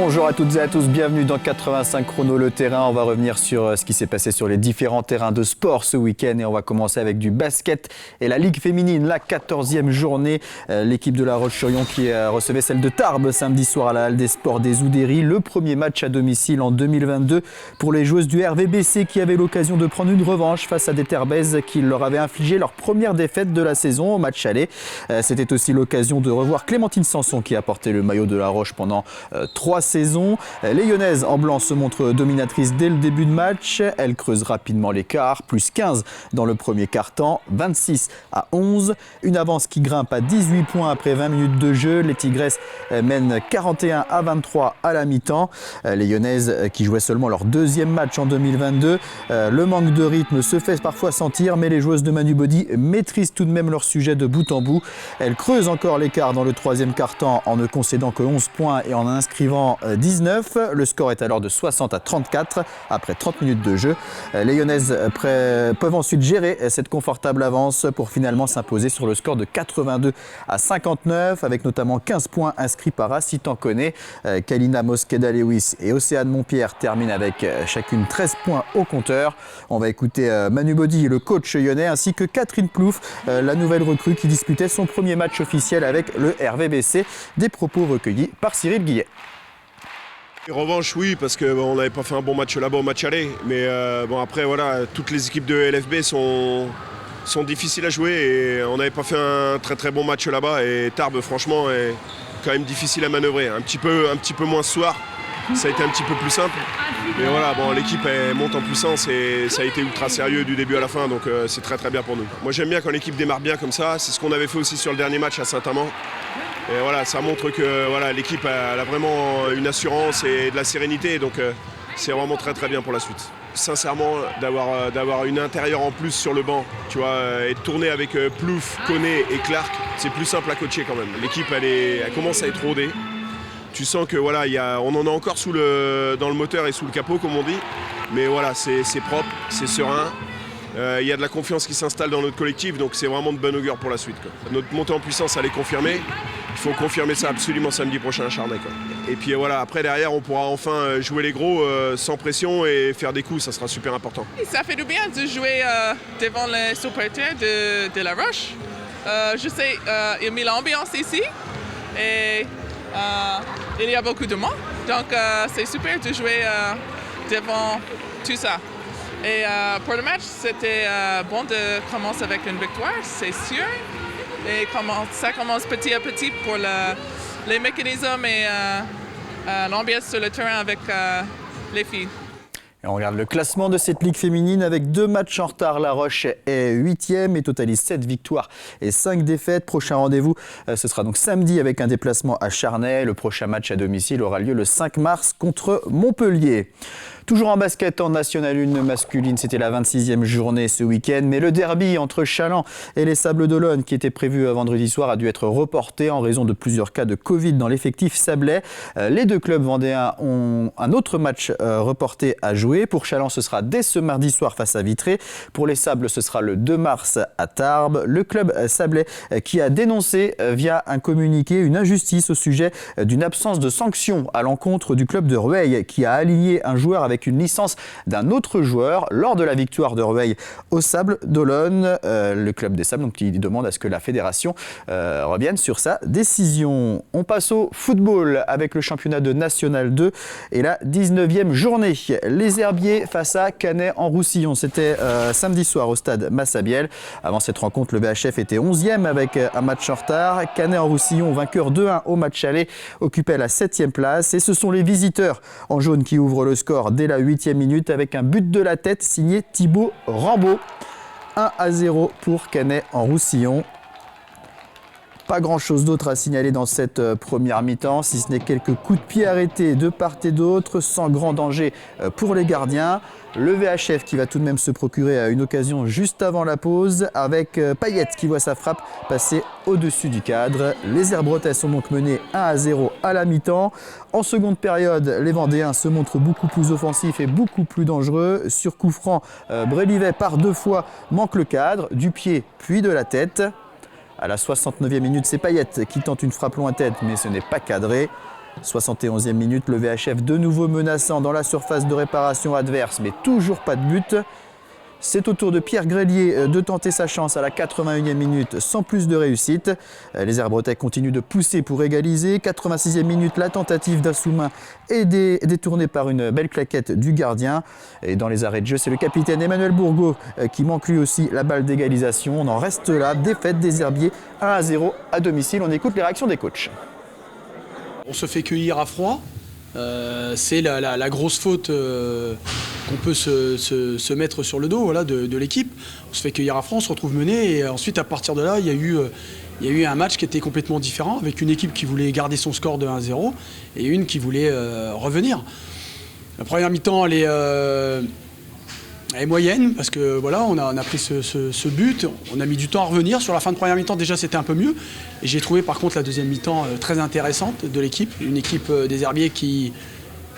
Bonjour à toutes et à tous, bienvenue dans 85 chrono le terrain. On va revenir sur ce qui s'est passé sur les différents terrains de sport ce week-end et on va commencer avec du basket et la Ligue féminine, la 14e journée. L'équipe de La Roche-sur-Yon qui recevait celle de Tarbes samedi soir à la Halle des Sports des Oudéry. Le premier match à domicile en 2022 pour les joueuses du RVBC qui avaient l'occasion de prendre une revanche face à des Tarbaises qui leur avaient infligé leur première défaite de la saison au match aller. C'était aussi l'occasion de revoir Clémentine Sanson qui a porté le maillot de La Roche pendant 3 saisons. Les Lyonnaises en blanc se montrent dominatrices dès le début de match. Elles creusent rapidement l'écart, plus 15 dans le premier quart-temps, 26 à 11. Une avance qui grimpe à 18 points après 20 minutes de jeu. Les Tigresses mènent 41 à 23 à la mi-temps. Les Lyonnaises qui jouaient seulement leur deuxième match en 2022. Le manque de rythme se fait parfois sentir, mais les joueuses de Manu Body maîtrisent tout de même leur sujet de bout en bout. Elles creusent encore l'écart dans le troisième quart-temps en ne concédant que 11 points et en inscrivant 19. Le score est alors de 60 à 34 après 30 minutes de jeu. Les Lyonnaises peuvent ensuite gérer cette confortable avance pour finalement s'imposer sur le score de 82 à 59 avec notamment 15 points inscrits par Assi Tankone. Kalina Mosqueda-Lewis et Océane Montpierre terminent avec chacune 13 points au compteur. On va écouter Manu Body, le coach lyonnais, ainsi que Catherine Plouffe, la nouvelle recrue qui disputait son premier match officiel avec le RVBC. Des propos recueillis par Cyril Guillet. Revanche, oui, parce qu'on n'avait pas fait un bon match là-bas au match aller. Mais après, voilà, toutes les équipes de LFB sont difficiles à jouer et on n'avait pas fait un très très bon match là-bas. Et Tarbes, franchement, est quand même difficile à manœuvrer. Un petit peu moins ce soir, ça a été un petit peu plus simple. Mais voilà, l'équipe elle monte en puissance et ça a été ultra sérieux du début à la fin, donc c'est très très bien pour nous. Moi j'aime bien quand l'équipe démarre bien comme ça, c'est ce qu'on avait fait aussi sur le dernier match à Saint-Amand. Et voilà, ça montre que l'équipe a vraiment une assurance et de la sérénité, donc c'est vraiment très très bien pour la suite. Sincèrement, d'avoir une intérieure en plus sur le banc, tu vois, et de tourner avec Plouffe, Koné et Clark, c'est plus simple à coacher quand même. L'équipe elle commence à être rodée. Tu sens que voilà, on en a encore dans le moteur et sous le capot comme on dit, mais voilà, c'est propre, c'est serein. Il y a de la confiance qui s'installe dans notre collectif, donc c'est vraiment de bonne augure pour la suite, quoi. Notre montée en puissance, elle est confirmée. Il faut confirmer ça absolument samedi prochain à Charnay, quoi. Et puis voilà, après derrière, on pourra enfin jouer les gros sans pression et faire des coups, ça sera super important. Ça fait du bien de jouer devant les supporters de La Roche. Je sais, il y a mis l'ambiance ici et il y a beaucoup de monde, donc c'est super de jouer devant tout ça. Et pour le match, c'était bon de commencer avec une victoire, c'est sûr. Et ça commence petit à petit pour les mécanismes et l'ambiance sur le terrain avec les filles. Et on regarde le classement de cette Ligue féminine avec 2 matchs en retard. La Roche est 8e et totalise 7 victoires et 5 défaites. Prochain rendez-vous, ce sera donc samedi avec un déplacement à Charnay. Le prochain match à domicile aura lieu le 5 mars contre Montpellier. Toujours en basket en National 1 masculine, c'était la 26e journée ce week-end. Mais le derby entre Challans et les Sables d'Olonne qui était prévu vendredi soir a dû être reporté en raison de plusieurs cas de Covid dans l'effectif sablais. Les deux clubs vendéens ont un autre match reporté à jouer. Pour Challans, ce sera dès ce mardi soir face à Vitré. Pour les Sables, ce sera le 2 mars à Tarbes. Le club sablais qui a dénoncé via un communiqué une injustice au sujet d'une absence de sanction à l'encontre du club de Rueil qui a aligné un joueur avec une licence d'un autre joueur lors de la victoire de Rueil au Sables d'Olonne. Le club des Sables donc, qui demande à ce que la fédération revienne sur sa décision. On passe au football avec le championnat de National 2 et la 19e journée. Les Herbiers face à Canet-en-Roussillon. C'était samedi soir au stade Massabielle. Avant cette rencontre, le VHF était 11e avec un match en retard. Canet-en-Roussillon, vainqueur 2-1 au match aller, occupait la 7e place. Et ce sont les visiteurs en jaune qui ouvrent le score dès la 8e minute avec un but de la tête signé Thibaut Rambaud. 1-0 pour Canet-en-Roussillon. Pas grand-chose d'autre à signaler dans cette première mi-temps, si ce n'est quelques coups de pied arrêtés de part et d'autre, sans grand danger pour les gardiens. Le VHF qui va tout de même se procurer une occasion juste avant la pause, avec Payet qui voit sa frappe passer au-dessus du cadre. Les Herbretaises sont donc menées 1-0 à la mi-temps. En seconde période, les Vendéens se montrent beaucoup plus offensifs et beaucoup plus dangereux. Sur coup franc, Brélivet par 2 fois manque le cadre, du pied puis de la tête. À la 69e minute, c'est Payet qui tente une frappe lointaine, mais ce n'est pas cadré. 71e minute, le VHF de nouveau menaçant dans la surface de réparation adverse, mais toujours pas de but. C'est au tour de Pierre Grelier de tenter sa chance à la 81e minute sans plus de réussite. Les Herbretets continuent de pousser pour égaliser. 86e minute, la tentative d'Assoumain est détournée par une belle claquette du gardien. Et dans les arrêts de jeu, c'est le capitaine Emmanuel Bourgault qui manque lui aussi la balle d'égalisation. On en reste là, défaite des Herbiers 1-0 à domicile. On écoute les réactions des coachs. On se fait cueillir à froid. C'est la grosse faute qu'on peut se mettre sur le dos, voilà, de l'équipe. On se fait cueillir à froid, on se retrouve mené et ensuite à partir de là il y a eu un match qui était complètement différent avec une équipe qui voulait garder son score de 1-0 et une qui voulait revenir. La première mi-temps elle est moyenne parce que voilà, on a pris ce but, on a mis du temps à revenir. Sur la fin de première mi-temps déjà c'était un peu mieux et j'ai trouvé par contre la deuxième mi-temps très intéressante de l'équipe, une équipe des Herbiers qui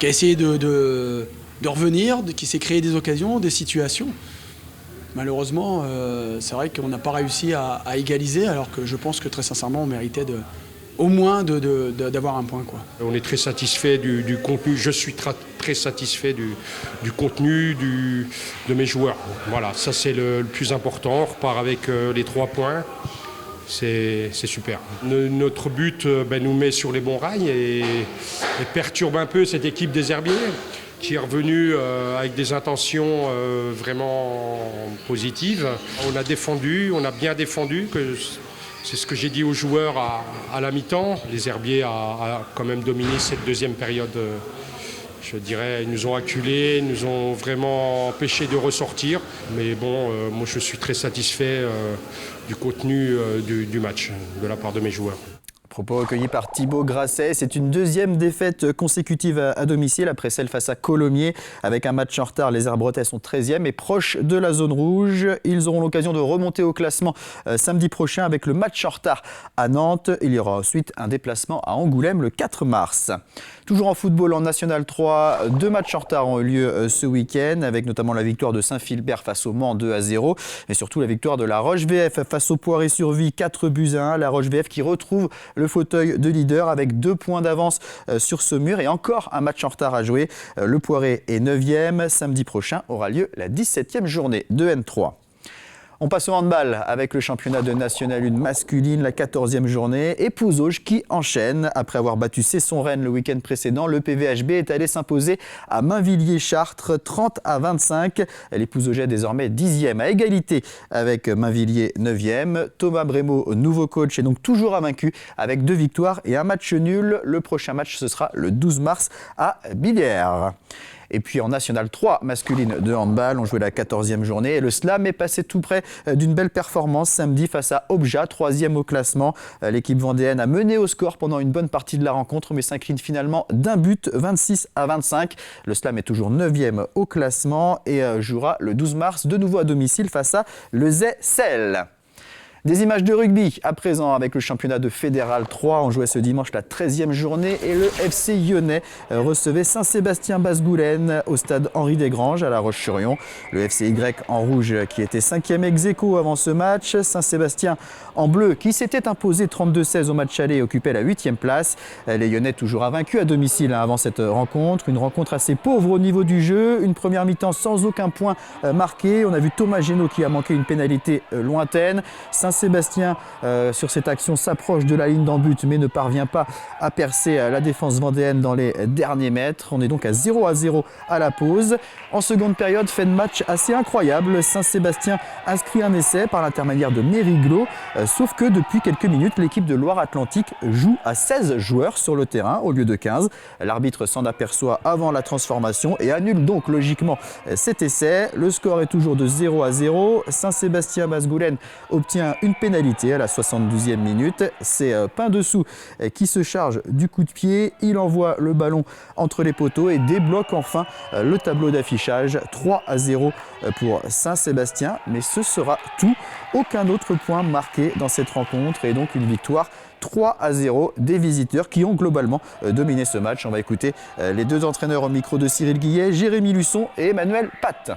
a essayé de revenir, qui s'est créé des occasions, des situations. Malheureusement c'est vrai qu'on n'a pas réussi à égaliser alors que je pense que très sincèrement on méritait au moins d'avoir un point, quoi. On est très satisfait du contenu, je suis très satisfait du contenu de mes joueurs. Voilà, ça c'est le plus important, on repart avec les 3 points, c'est super. Notre but nous met sur les bons rails et perturbe un peu cette équipe des Herbiers qui est revenue avec des intentions vraiment positives. On a défendu, on a bien défendu. C'est ce que j'ai dit aux joueurs à la mi-temps. Les Herbiers a quand même dominé cette deuxième période. Je dirais, ils nous ont acculés, ils nous ont vraiment empêchés de ressortir. Mais bon, moi je suis très satisfait du contenu du match de la part de mes joueurs. Propos recueillis par Thibaut Grasset. C'est une deuxième défaite consécutive à domicile après celle face à Colomiers. Avec un match en retard, les Herbretets sont 13e et proches de la zone rouge. Ils auront l'occasion de remonter au classement samedi prochain avec le match en retard à Nantes. Il y aura ensuite un déplacement à Angoulême le 4 mars. Toujours en football en National 3, 2 matchs en retard ont eu lieu ce week-end, avec notamment la victoire de Saint-Philbert face au Mans 2-0, mais surtout la victoire de la Roche VF face au Poiré-sur-Vie 4-1. La Roche VF qui retrouve le fauteuil de leader avec 2 points d'avance sur ce mur et encore un match en retard à jouer. Le Poiré est 9e. Samedi prochain aura lieu la 17e journée de N3. On passe au handball avec le championnat de National 1 masculine, la 14e journée. Et Pouzauges qui enchaîne. Après avoir battu Cesson-Rennes le week-end précédent, le PVHB est allé s'imposer à Mainvilliers-Chartres 30-25. Les Pouzaugais désormais 10e à égalité avec Mainvilliers 9e. Thomas Brémaud, nouveau coach, est donc toujours invaincu avec 2 victoires et un match nul. Le prochain match, ce sera le 12 mars à Billières. Et puis en National 3 masculine de handball, on jouait la 14e journée et le Slam est passé tout près d'une belle performance samedi face à Objat, 3e au classement. L'équipe vendéenne a mené au score pendant une bonne partie de la rencontre mais s'incline finalement d'un but, 26-25. Le Slam est toujours 9e au classement et jouera le 12 mars de nouveau à domicile face à Lezay-Celle. Des images de rugby à présent avec le championnat de Fédéral 3. On jouait ce dimanche la 13e journée et le FC Lyonnais recevait Saint-Sébastien-Basse-Goulaine au stade Henri Desgranges à La Roche-sur-Yon. Le FCY en rouge qui était 5e ex-aequo avant ce match. Saint-Sébastien en bleu qui s'était imposé 32-16 au match aller et occupait la 8e place. Les Lyonnais toujours invaincus à domicile avant cette rencontre. Une rencontre assez pauvre au niveau du jeu. Une première mi-temps sans aucun point marqué. On a vu Thomas Génaud qui a manqué une pénalité lointaine. Saint-Sébastien sur cette action s'approche de la ligne d'en but mais ne parvient pas à percer la défense vendéenne dans les derniers mètres. On est donc à 0-0 à la pause. En seconde période, fait de match assez incroyable. Saint-Sébastien inscrit un essai par l'intermédiaire de Mériglo. Sauf que depuis quelques minutes, l'équipe de Loire-Atlantique joue à 16 joueurs sur le terrain au lieu de 15. L'arbitre s'en aperçoit avant la transformation et annule donc logiquement cet essai. Le score est toujours de 0-0. Saint-Sébastien-Basse-Goulaine obtient une pénalité à la 72e minute. C'est Pain-Dessous qui se charge du coup de pied. Il envoie le ballon entre les poteaux et débloque enfin le tableau d'affichage. 3-0 pour Saint-Sébastien. Mais ce sera tout. Aucun autre point marqué dans cette rencontre et donc une victoire 3-0 des visiteurs qui ont globalement dominé ce match. On va écouter les 2 entraîneurs au micro de Cyril Guillet, Jérémy Luçon et Emmanuel Pat.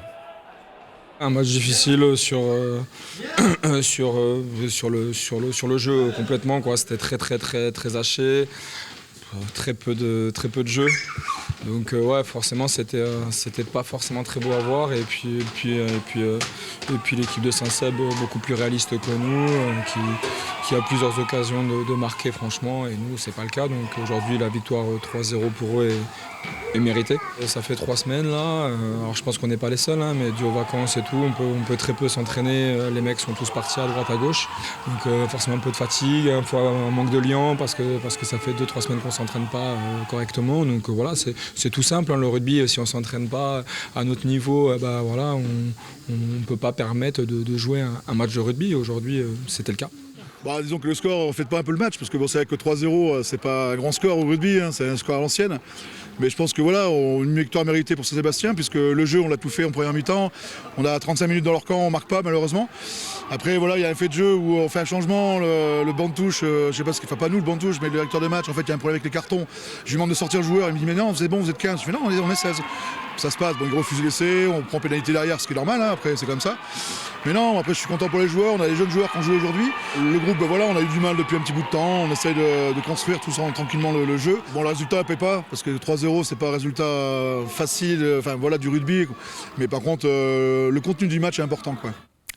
Un match difficile sur le jeu complètement, quoi. C'était très haché. très peu de jeux. Donc ouais, forcément c'était pas forcément très beau à voir. Et puis l'équipe de Saint-Seb beaucoup plus réaliste que nous, qui a plusieurs occasions de marquer franchement. Et nous c'est pas le cas. Donc aujourd'hui la victoire 3-0 pour eux est méritée. Et ça fait 3 semaines là. Alors je pense qu'on n'est pas les seuls, hein, mais dû aux vacances et tout, on peut très peu s'entraîner. Les mecs sont tous partis à droite à gauche. Donc forcément un peu de fatigue, un manque de liant parce que ça fait 2-3 semaines qu'on ne s'entraîne pas correctement. Donc voilà, c'est tout simple, hein, le rugby, si on ne s'entraîne pas à notre niveau, voilà, on ne peut pas permettre de jouer un match de rugby. Aujourd'hui, c'était le cas. Disons que le score ne fait pas un peu le match, parce que c'est vrai que 3-0, c'est pas un grand score au rugby, hein, c'est un score à l'ancienne. Mais je pense que voilà, une victoire méritée pour Saint-Sébastien, puisque le jeu, on l'a tout fait en première mi-temps. On a 35 minutes dans leur camp, on ne marque pas malheureusement. Après, voilà, il y a un fait de jeu où on fait un changement, le banc de touche, je sais pas ce qu'il fait, pas nous le banc de touche, mais le directeur de match, en fait, il y a un problème avec les cartons. Je lui demande de sortir le joueur, il me dit mais non, c'est bon, vous êtes 15. Je fais non, on est 16. Ça se passe, il refuse l'essai, on prend pénalité derrière, ce qui est normal, hein, après c'est comme ça. Mais non, après je suis content pour les joueurs, on a les jeunes joueurs qui ont joué aujourd'hui. Le groupe, voilà, on a eu du mal depuis un petit bout de temps, on essaye de construire tout ça tranquillement le jeu. Bon, le résultat ne paie pas, parce que 3-0, c'est pas un résultat facile, enfin voilà, du rugby. Mais par contre, le contenu du match est important, quoi.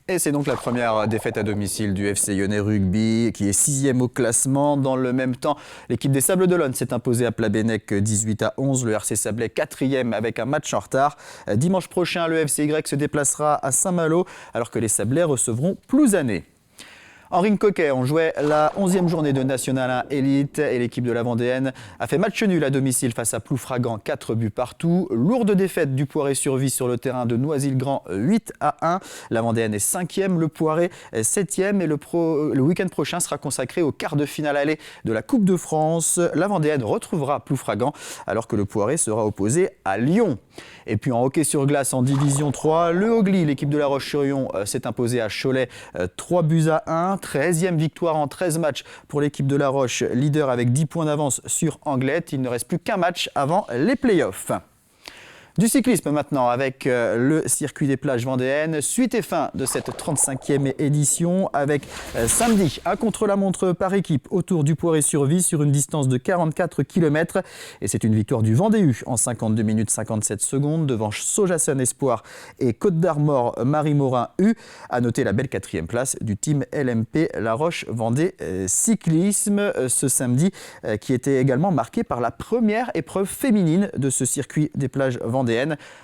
Et c'est donc la première défaite à domicile du FC Lyonnais Rugby, qui est 6e au classement. Dans le même temps, l'équipe des Sables d'Olonne s'est imposée à Plabennec 18-11. Le RC Sablé 4e avec un match en retard. Dimanche prochain, le FCY se déplacera à Saint-Malo, alors que les Sablés recevront Plouzané. En rink hockey, on jouait la 11e journée de National 1 Elite et l'équipe de la Vendéenne a fait match nul à domicile face à Ploufragan, 4 buts partout. Lourde défaite du Poiré-sur-Vie sur le terrain de Noisy-le-Grand, 8-1. La Vendéenne est 5e, le Poiré est 7e et le week-end prochain sera consacré au quart de finale aller de la Coupe de France. La Vendéenne retrouvera Ploufragan alors que le Poiré sera opposé à Lyon. Et puis en hockey sur glace en Division 3, le Hogli, l'équipe de La Roche-sur-Yon, s'est imposée à Cholet 3-1. 13e victoire en 13 matchs pour l'équipe de La Roche, leader avec 10 points d'avance sur Anglette. Il ne reste plus qu'un match avant les playoffs. Du cyclisme maintenant avec le circuit des plages vendéennes. Suite et fin de cette 35e édition avec samedi un contre-la-montre par équipe autour du Poiré-sur-Vie sur une distance de 44 km. Et c'est une victoire du Vendée-U en 52 minutes 57 secondes devant Sojason Espoir et Côte d'Armor Marie-Morin U. À noter la belle 4e place du team LMP La Roche Vendée Cyclisme ce samedi qui était également marqué par la première épreuve féminine de ce circuit des plages vendéennes,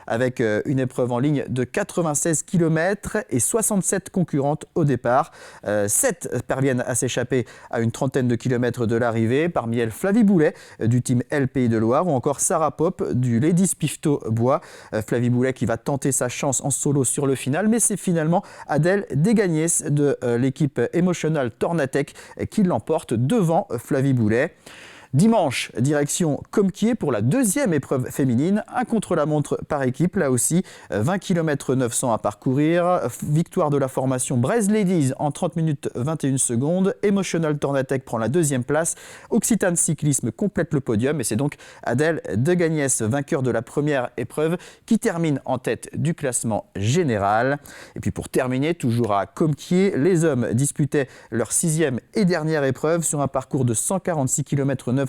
avec une épreuve en ligne de 96 km et 67 concurrentes au départ. 7 parviennent à s'échapper à une trentaine de kilomètres de l'arrivée. Parmi elles, Flavie Boulet du team L Pays de Loire ou encore Sarah Pop du Ladies Pifto Bois. Flavie Boulet qui va tenter sa chance en solo sur le final, mais c'est finalement Adèle Degagnès de l'équipe Emotional Tornatec qui l'emporte devant Flavie Boulet. Dimanche, direction Comquier pour la 2e épreuve féminine, un contre-la-montre par équipe, là aussi 20 km 900 à parcourir. Victoire de la formation Braise Ladies en 30 minutes 21 secondes. Emotional Tornatec prend la 2e place. Occitane Cyclisme complète le podium et c'est donc Adèle Degagnès, vainqueur de la première épreuve, qui termine en tête du classement général. Et puis pour terminer, toujours à Comquier, les hommes disputaient leur 6e et dernière épreuve sur un parcours de 146 km 900.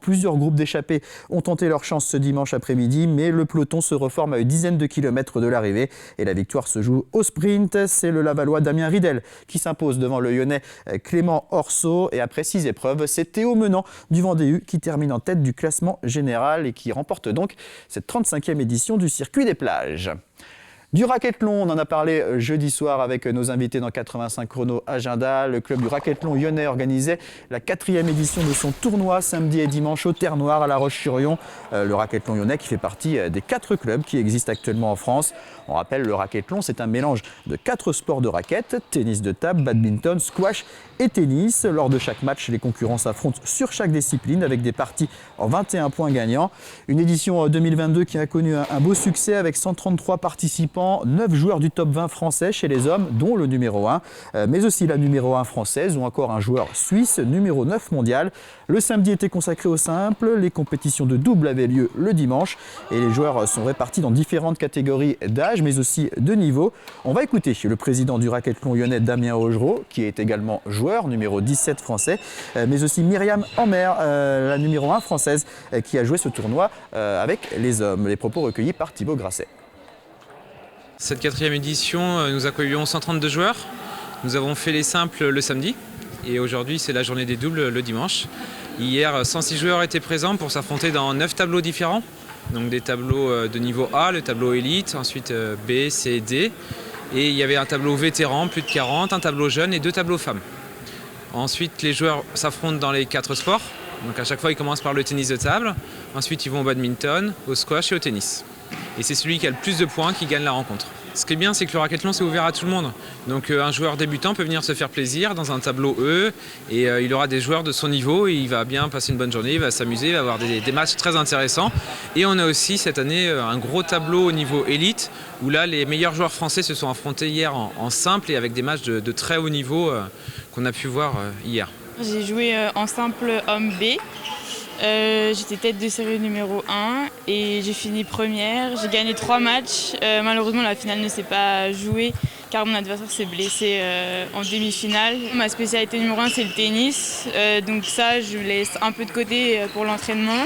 Plusieurs groupes d'échappés ont tenté leur chance ce dimanche après-midi, mais le peloton se reforme à une dizaine de kilomètres de l'arrivée et la victoire se joue au sprint. C'est le Lavallois Damien Ridel qui s'impose devant le Lyonnais Clément Orso. Et après 6 épreuves, c'est Théo Menant du Vendée-U qui termine en tête du classement général et qui remporte donc cette 35e édition du circuit des plages. Du racquethlon, on en a parlé jeudi soir avec nos invités dans 85 chrono agenda. Le club du racquethlon lyonnais organisait la 4e édition de son tournoi samedi et dimanche au Terre-Noire à La Roche-sur-Yon. Le racquethlon lyonnais qui fait partie des 4 clubs qui existent actuellement en France. On rappelle, le racquethlon, c'est un mélange de 4 sports de raquettes, tennis de table, badminton, squash et tennis. Lors de chaque match, les concurrents s'affrontent sur chaque discipline avec des parties en 21 points gagnants. Une édition 2022 qui a connu un beau succès avec 133 participants également 9 joueurs du top 20 français chez les hommes, dont le numéro 1, mais aussi la numéro 1 française ou encore un joueur suisse, numéro 9 mondial. Le samedi était consacré au simple, les compétitions de double avaient lieu le dimanche et les joueurs sont répartis dans différentes catégories d'âge mais aussi de niveau. On va écouter le président du racquethlon lyonnais Damien Augereau, qui est également joueur, numéro 17 français, mais aussi Myriam Ammer, la numéro 1 française, qui a joué ce tournoi avec les hommes. Les propos recueillis par Thibaut Grasset. Cette 4e édition, nous accueillons 132 joueurs. Nous avons fait les simples le samedi et aujourd'hui c'est la journée des doubles le dimanche. Hier, 106 joueurs étaient présents pour s'affronter dans 9 tableaux différents. Donc des tableaux de niveau A, le tableau élite, ensuite B, C, D. Et il y avait un tableau vétéran, plus de 40, un tableau jeune et 2 tableaux femmes. Ensuite, les joueurs s'affrontent dans les 4 sports. Donc à chaque fois, ils commencent par le tennis de table. Ensuite, ils vont au badminton, au squash et au tennis. Et c'est celui qui a le plus de points qui gagne la rencontre. Ce qui est bien, c'est que le racquethlon, c'est ouvert à tout le monde. Donc un joueur débutant peut venir se faire plaisir dans un tableau E et il aura des joueurs de son niveau et il va bien passer une bonne journée, il va s'amuser, il va avoir des matchs très intéressants. Et on a aussi cette année un gros tableau au niveau élite où là, les meilleurs joueurs français se sont affrontés hier en simple et avec des matchs de très haut niveau qu'on a pu voir hier. J'ai joué en simple homme B. J'étais tête de série numéro 1 et j'ai fini première. J'ai gagné 3 matchs. Malheureusement, la finale ne s'est pas jouée car mon adversaire s'est blessé en demi-finale. Ma spécialité numéro 1, c'est le tennis. Donc ça, je laisse un peu de côté pour l'entraînement.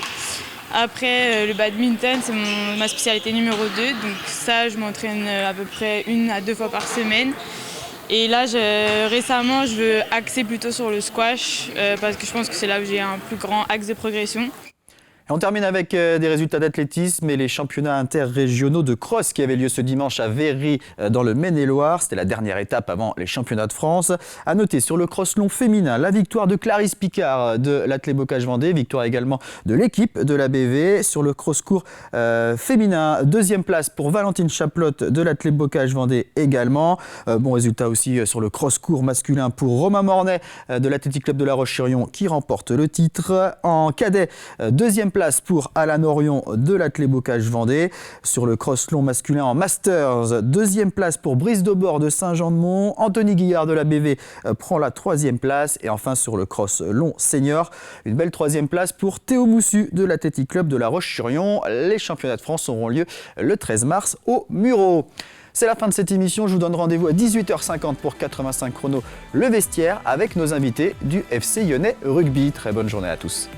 Après, le badminton, c'est ma spécialité numéro 2. Donc ça, je m'entraîne à peu près 1 à 2 fois par semaine. Et là, récemment, je veux axer plutôt sur le squash parce que je pense que c'est là où j'ai un plus grand axe de progression. On termine avec des résultats d'athlétisme et les championnats interrégionaux de cross qui avaient lieu ce dimanche à Véry dans le Maine-et-Loire. C'était la dernière étape avant les championnats de France. À noter sur le cross long féminin, la victoire de Clarisse Picard de l'Athlé Bocage Vendée, victoire également de l'équipe de la BV. Sur le cross court féminin, 2e place pour Valentine Chaplotte de l'Athlé Bocage Vendée également. Bon résultat aussi sur le cross court masculin pour Romain Mornay de l'Athletic Club de La Roche-sur-Yon qui remporte le titre. En cadet, 2e place pour Alan Orion de l'Athlé Bocage Vendée. Sur le cross long masculin en Masters, 2e place pour Brice Daubord de Saint-Jean-de-Mont. Anthony Guillard de la BV prend la 3e place. Et enfin sur le cross long senior, une belle 3e place pour Théo Moussu de l'Athletic Club de La Roche-sur-Yon. Les championnats de France auront lieu le 13 mars au Mureau. C'est la fin de cette émission. Je vous donne rendez-vous à 18h50 pour 85 chrono le vestiaire avec nos invités du FC Lyonnais Rugby. Très bonne journée à tous.